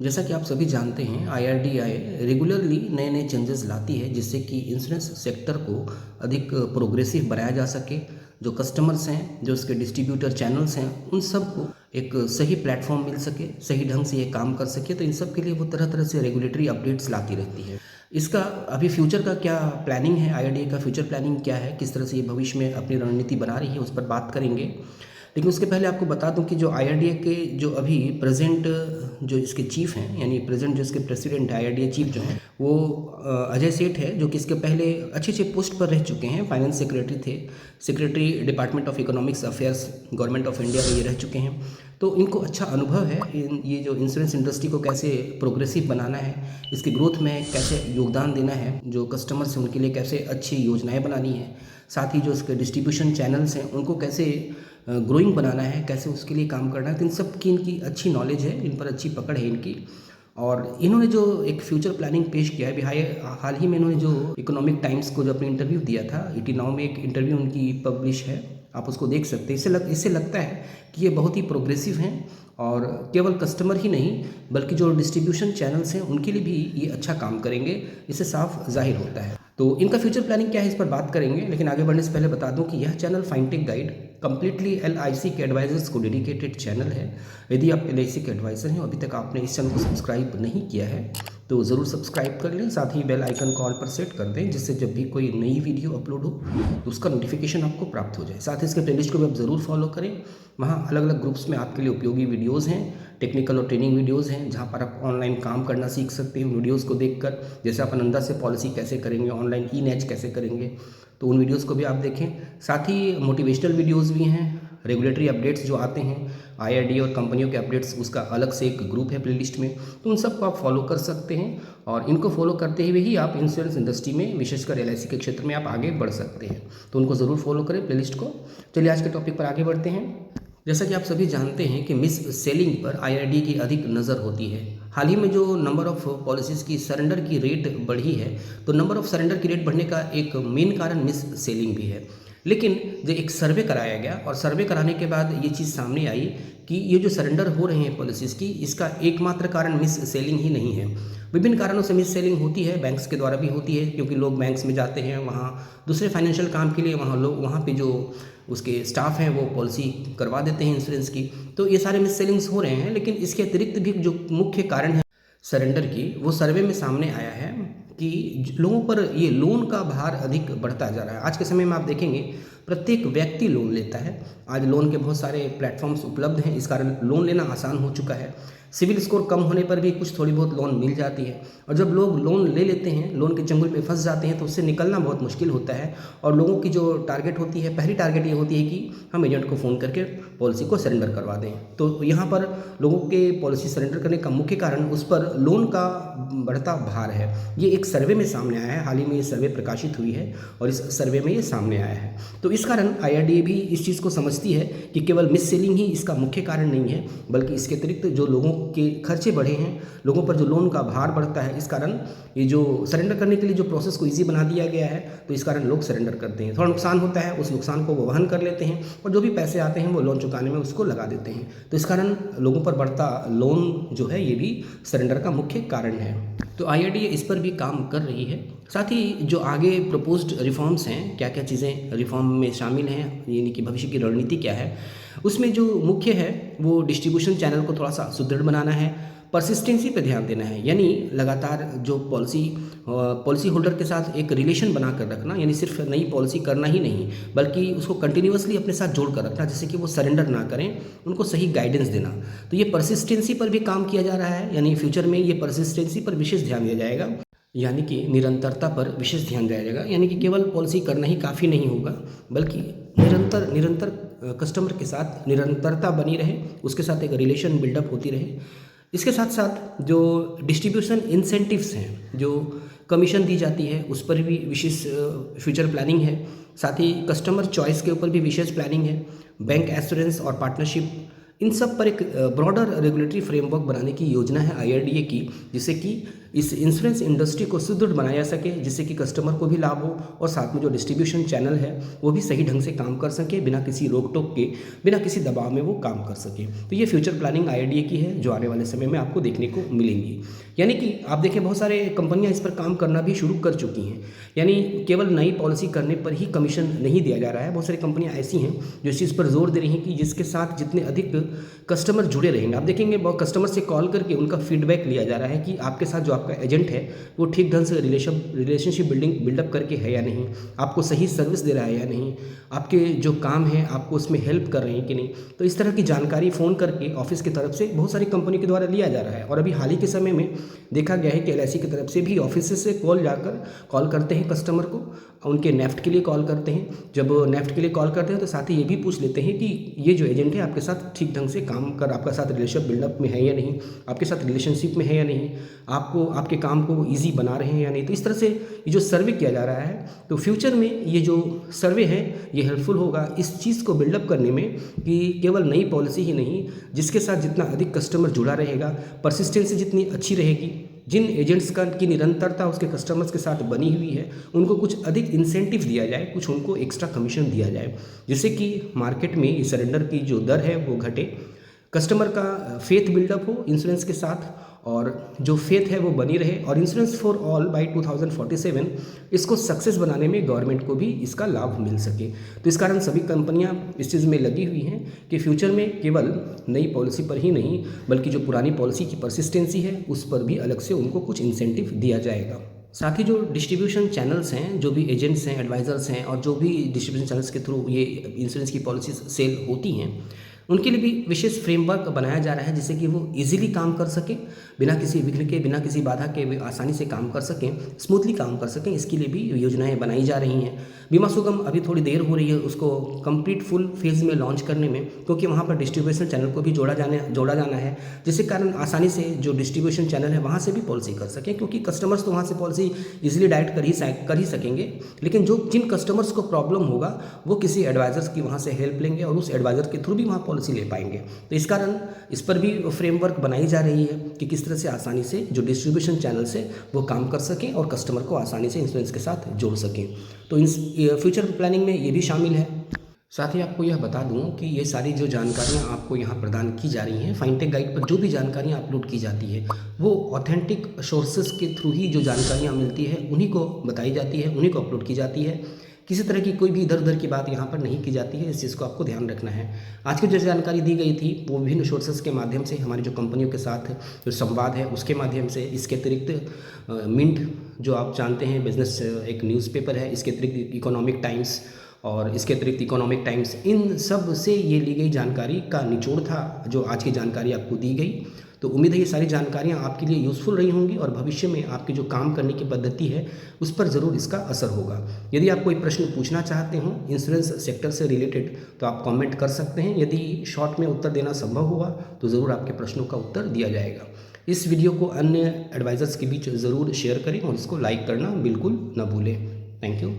जैसा कि आप सभी जानते हैं, आईआरडीआई रेगुलरली नए नए चेंजेस लाती है जिससे कि इंश्योरेंस सेक्टर को अधिक प्रोग्रेसिव बनाया जा सके। जो कस्टमर्स हैं, जो उसके डिस्ट्रीब्यूटर चैनल्स हैं, उन सबको एक सही प्लेटफॉर्म मिल सके, सही ढंग से ये काम कर सके। तो इन सब के लिए वो तरह तरह से रेगुलेटरी अपडेट्स लाती रहती है। इसका अभी फ्यूचर का क्या प्लानिंग है, आईआरडीआई का फ्यूचर प्लानिंग क्या है, किस तरह से ये भविष्य में अपनी रणनीति बना रही है, उस पर बात करेंगे। लेकिन उसके पहले आपको बता दूं कि जो आईआरडीए के जो अभी प्रेजेंट जो इसके चीफ हैं, यानी प्रेजेंट जो इसके प्रेसिडेंट है आईआरडीए चीफ जो हैं, वो अजय सेठ है, जो कि इसके पहले अच्छे अच्छे पोस्ट पर रह चुके हैं। फाइनेंस सेक्रेटरी थे, secretary department of economics affairs government of India में ये रह चुके हैं। तो इनको अच्छा अनुभव है ये जो इंश्योरेंस इंडस्ट्री को कैसे प्रोग्रेसिव बनाना है, इसकी ग्रोथ में कैसे योगदान देना है, जो कस्टमर्स हैं उनके लिए कैसे अच्छी योजनाएं बनानी है, साथ ही जो उसके डिस्ट्रीब्यूशन चैनल्स हैं उनको कैसे ग्रोइंग बनाना है, कैसे उसके लिए काम करना है। तो इन सब की इनकी अच्छी नॉलेज है, इन पर अच्छी पकड़ है इनकी। और इन्होंने जो एक फ्यूचर प्लानिंग पेश किया है अभी हाल ही में, इन्होंने जो इकोनॉमिक टाइम्स को जो अपने इंटरव्यू दिया था, 89 में एक इंटरव्यू उनकी पब्लिश है, आप उसको देख सकते हैं। इससे लगता है कि ये बहुत ही प्रोग्रेसिव हैं और केवल कस्टमर ही नहीं बल्कि जो डिस्ट्रीब्यूशन चैनल्स हैं उनके लिए भी ये अच्छा काम करेंगे, इससे साफ जाहिर होता है। तो इनका फ्यूचर प्लानिंग क्या है, इस पर बात करेंगे। लेकिन आगे बढ़ने से पहले बता दूं कि यह चैनल फाइनटेक गाइड कंप्लीटली एलआईसी के एडवाइजर्स को डेडिकेटेड चैनल है। यदि आप एलआईसी के एडवाइजर हैं और अभी तक आपने इस चैनल को सब्सक्राइब नहीं किया है तो ज़रूर सब्सक्राइब कर लें, साथ ही बेल आइकन को ऑल पर सेट कर दें, जिससे जब भी कोई नई वीडियो अपलोड हो तो उसका नोटिफिकेशन आपको प्राप्त हो जाए। साथ ही इसके प्लेलिस्ट को भी आप ज़रूर फॉलो करें। वहाँ अलग अलग ग्रुप्स में आपके लिए उपयोगी वीडियोज़ हैं, टेक्निकल और ट्रेनिंग वीडियोज़ हैं, जहाँ पर आप ऑनलाइन काम करना सीख सकते हैं वीडियोज़ को देखकर। जैसे आप आनंदा से पॉलिसी कैसे करेंगे, ऑनलाइन ई-नैच कैसे करेंगे, तो उन वीडियोज़ को भी आप देखें। साथ ही मोटिवेशनल वीडियोज़ भी हैं, रेगुलेटरी अपडेट्स जो आते हैं आईआरडीए और कंपनियों के अपडेट्स, उसका अलग से एक ग्रुप है प्लेलिस्ट में, तो उन सबको आप फॉलो कर सकते हैं। और इनको फॉलो करते हुए ही आप इंश्योरेंस इंडस्ट्री में, विशेषकर एलआईसी के क्षेत्र में आप आगे बढ़ सकते हैं। तो उनको ज़रूर फॉलो करें प्लेलिस्ट को। चलिए आज के टॉपिक पर आगे बढ़ते हैं। जैसा कि आप सभी जानते हैं कि मिस सेलिंग पर आईआरडीए की अधिक नज़र होती है। हाल ही में जो नंबर ऑफ़ पॉलिसीज़ की सरेंडर की रेट बढ़ी है, तो नंबर ऑफ़ सरेंडर की रेट बढ़ने का एक मेन कारण मिस सेलिंग भी है। लेकिन जो एक सर्वे कराया गया और सर्वे कराने के बाद ये चीज़ सामने आई कि ये जो सरेंडर हो रहे हैं पॉलिसीज़ की, इसका एकमात्र कारण मिस सेलिंग ही नहीं है। विभिन्न कारणों से मिस सेलिंग होती है, बैंक्स के द्वारा भी होती है, क्योंकि लोग बैंक्स में जाते हैं, वहाँ दूसरे फाइनेंशियल काम के लिए वहाँ पे जो उसके स्टाफ हैं वो पॉलिसी करवा देते हैं इंश्योरेंस की। तो ये सारे मिस सेलिंग्स हो रहे हैं। लेकिन इसके अतिरिक्त भी जो मुख्य कारण है सरेंडर की, वो सर्वे में सामने आया है कि लोगों पर ये लोन का भार अधिक बढ़ता जा रहा है। आज के समय में आप देखेंगे प्रत्येक व्यक्ति लोन लेता है। आज लोन के बहुत सारे प्लेटफॉर्म्स उपलब्ध हैं, इस कारण लोन लेना आसान हो चुका है। सिविल स्कोर कम होने पर भी कुछ थोड़ी बहुत लोन मिल जाती है। और जब लोग लोन ले लेते हैं, लोन के चंगुल पे फंस जाते हैं, तो उससे निकलना बहुत मुश्किल होता है। और लोगों की जो टारगेट होती है, पहली टारगेट ये होती है कि हम एजेंट को फ़ोन करके पॉलिसी को सरेंडर करवा दें। तो यहाँ पर लोगों के पॉलिसी सरेंडर करने का मुख्य कारण उस पर लोन का बढ़ता भार है। ये एक सर्वे में सामने आया है, हाल ही में ये सर्वे प्रकाशित हुई है और इस सर्वे में ये सामने आया है। तो इस कारण आईआरडीए भी इस चीज़ को समझती है कि केवल मिस सेलिंग ही इसका मुख्य कारण नहीं है, बल्कि इसके अतिरिक्त जो लोगों के खर्चे बढ़े हैं, लोगों पर जो लोन का भार बढ़ता है, इस कारण ये जो सरेंडर करने के लिए जो प्रोसेस को ईजी बना दिया गया है, तो इस कारण लोग सरेंडर करते हैं। थोड़ा नुकसान होता है, उस नुकसान को वो वहन कर लेते हैं और जो भी पैसे आते हैं वो लोन चुकाने में उसको लगा देते हैं। तो इस कारण लोगों पर बढ़ता लोन जो है, ये भी सरेंडर का मुख्य कारण है। तो आईआरडीए इस पर भी काम कर रही है। साथ ही जो आगे प्रपोज्ड रिफॉर्म्स हैं, क्या क्या चीज़ें रिफॉर्म में शामिल हैं, यानी कि भविष्य की रणनीति क्या है, उसमें जो मुख्य है वो डिस्ट्रीब्यूशन चैनल को थोड़ा सा सुदृढ़ बनाना है, परसिस्टेंसी पे ध्यान देना है, यानी लगातार जो पॉलिसी होल्डर के साथ एक रिलेशन बना कर रखना, यानी सिर्फ नई पॉलिसी करना ही नहीं बल्कि उसको कंटिन्यूअसली अपने साथ जोड़ कर रखना, जिससे कि वो सरेंडर ना करें, उनको सही गाइडेंस देना। तो ये परसिस्टेंसी पर भी काम किया जा रहा है, यानी फ्यूचर में ये परसिस्टेंसी पर विशेष ध्यान दिया जाएगा, यानी कि निरंतरता पर विशेष ध्यान दिया जाएगा। यानी कि केवल पॉलिसी करना ही काफ़ी नहीं होगा, बल्कि निरंतर कस्टमर के साथ निरंतरता बनी रहे, उसके साथ एक रिलेशन बिल्डअप होती रहे। इसके साथ साथ जो डिस्ट्रीब्यूशन इंसेंटिव्स हैं, जो कमीशन दी जाती है, उस पर भी विशेष फ्यूचर प्लानिंग है। साथ ही कस्टमर चॉइस के ऊपर भी विशेष प्लानिंग है। बैंक एश्योरेंस और पार्टनरशिप, इन सब पर एक ब्रॉडर रेगुलेटरी फ्रेमवर्क बनाने की योजना है आईआरडीए की, जिससे कि इस इंश्योरेंस इंडस्ट्री को सुदृढ़ बनाया जा सके, जिससे कि कस्टमर को भी लाभ हो और साथ में जो डिस्ट्रीब्यूशन चैनल है वो भी सही ढंग से काम कर सके, बिना किसी रोक टोक के, बिना किसी दबाव में वो काम कर सके। तो ये फ्यूचर प्लानिंग IRDAI की है जो आने वाले समय में आपको देखने को मिलेंगी। यानी कि आप देखें बहुत सारे कंपनियां इस पर काम करना भी शुरू कर चुकी हैं। यानी केवल नई पॉलिसी करने पर ही कमीशन नहीं दिया जा रहा है। बहुत सारी कंपनियां ऐसी हैं जो इस चीज़ पर जोर दे रही हैं कि जिसके साथ जितने अधिक कस्टमर जुड़े रहेंगे, आप देखेंगे बहुत कस्टमर से कॉल करके उनका फीडबैक लिया जा रहा है कि आपके साथ जो आपका एजेंट है वो ठीक ढंग से रिलेशनशिप बिल्डअप करके है या नहीं, आपको सही सर्विस दे रहा है या नहीं, आपके जो काम है आपको उसमें हेल्प कर रहे हैं कि नहीं। तो इस तरह की जानकारी फ़ोन करके ऑफिस की तरफ से बहुत सारी कंपनी के द्वारा लिया जा रहा है। और अभी हाल ही के समय में देखा गया है कि LIC की तरफ से भी ऑफिस से कॉल करते हैं कस्टमर को, उनके नेफ्ट के लिए कॉल करते हैं। जब नेफ्ट के लिए कॉल करते हैं तो साथ ही ये भी पूछ लेते हैं कि ये जो एजेंट है आपके साथ ठीक ढंग से काम कर, आपका साथ रिलेशनशिप बिल्डअप में है या नहीं, आपके साथ रिलेशनशिप में है या नहीं, आपको आपके काम को ईजी बना रहे हैं या नहीं। तो इस तरह से ये जो सर्वे किया जा रहा है, तो फ्यूचर में ये जो सर्वे है ये हेल्पफुल होगा इस चीज़ को बिल्डअप करने में कि केवल नई पॉलिसी ही नहीं, जिसके साथ जितना अधिक कस्टमर जुड़ा रहेगा, परसिस्टेंसी जितनी अच्छी रहेगी, जिन एजेंट्स की निरंतरता उसके कस्टमर्स के साथ बनी हुई है, उनको कुछ अधिक इंसेंटिव दिया जाए, कुछ उनको एक्स्ट्रा कमीशन दिया जाए, जिससे कि मार्केट में सरेंडर की जो दर है वो घटे, कस्टमर का फेथ बिल्डअप हो इंश्योरेंस के साथ, और जो फेथ है वो बनी रहे। और इंश्योरेंस फॉर ऑल बाय 2047 इसको सक्सेस बनाने में गवर्नमेंट को भी इसका लाभ मिल सके। तो इस कारण सभी कंपनियां इस चीज़ में लगी हुई हैं कि फ्यूचर में केवल नई पॉलिसी पर ही नहीं, बल्कि जो पुरानी पॉलिसी की परसिस्टेंसी है उस पर भी अलग से उनको कुछ इंसेंटिव दिया जाएगा। साथ ही जो डिस्ट्रीब्यूशन चैनल्स हैं, जो भी एजेंट्स हैं, एडवाइज़र्स हैं, और जो भी डिस्ट्रीब्यूशन चैनल्स के थ्रू ये इंश्योरेंस की पॉलिसी सेल होती हैं, उनके लिए भी विशेष फ्रेमवर्क बनाया जा रहा है, जिससे कि वो इजीली काम कर सकें, बिना किसी विघ्न के, बिना किसी बाधा के वे आसानी से काम कर सकें, स्मूथली काम कर सकें। इसके लिए भी योजनाएं बनाई जा रही हैं। बीमा सुगम अभी थोड़ी देर हो रही है उसको कंप्लीट फुल फेज़ में लॉन्च करने में, क्योंकि वहाँ पर डिस्ट्रीब्यूशन चैनल को भी जोड़ा जाना है, जिसके कारण आसानी से जो डिस्ट्रीब्यूशन चैनल है वहाँ से भी पॉलिसी कर सकें, क्योंकि कस्टमर्स तो वहाँ से पॉलिसी इजीली डायरेक्ट कर ही सकेंगे। लेकिन जिन कस्टमर्स को प्रॉब्लम होगा वो किसी एडवाइज़र्स की वहाँ से हेल्प लेंगे और उस एडवाइज़र के थ्रू भी वहाँ पॉलिसी ले पाएंगे। तो इस कारण इस पर भी फ्रेमवर्क बनाई जा रही है कि किस तरह से आसानी से जो डिस्ट्रीब्यूशन चैनल से वो काम कर सकें और कस्टमर को आसानी से इंश्योरेंस के साथ जोड़ सकें। तो फ्यूचर प्लानिंग में ये भी शामिल है। साथ ही आपको यह बता दूं कि ये सारी जो जानकारियां आपको यहाँ प्रदान की जा रही हैं, फाइनटेक गाइड पर जो भी जानकारियां अपलोड की जाती है वो ऑथेंटिक सोर्सेज के थ्रू ही जो जानकारियां मिलती है उन्हीं को बताई जाती है, उन्हीं को अपलोड की जाती है। किसी तरह की कोई भी इधर उधर की बात यहाँ पर नहीं की जाती है। इस चीज़ को आपको ध्यान रखना है। आज की जो जानकारी दी गई थी वो विभिन्न सोर्सेज के माध्यम से, हमारी जो कंपनियों के साथ जो संवाद है उसके माध्यम से, इसके अतिरिक्त मिंट जो आप जानते हैं बिजनेस एक न्यूज़पेपर है, इसके अतिरिक्त इकोनॉमिक टाइम्स और इसके अतिरिक्त इकोनॉमिक टाइम्स, इन सब से ये ली गई जानकारी का निचोड़ था जो आज की जानकारी आपको दी गई। तो उम्मीद है ये सारी जानकारियाँ आपके लिए यूज़फुल रही होंगी और भविष्य में आपकी जो काम करने की पद्धति है उस पर ज़रूर इसका असर होगा। यदि आप कोई प्रश्न पूछना चाहते हो इंश्योरेंस सेक्टर से रिलेटेड तो आप कमेंट कर सकते हैं। यदि शॉर्ट में उत्तर देना संभव हुआ तो ज़रूर आपके प्रश्नों का उत्तर दिया जाएगा। इस वीडियो को अन्य एडवाइज़र्स के बीच ज़रूर शेयर करें और इसको लाइक करना बिल्कुल न भूलें। Thank you.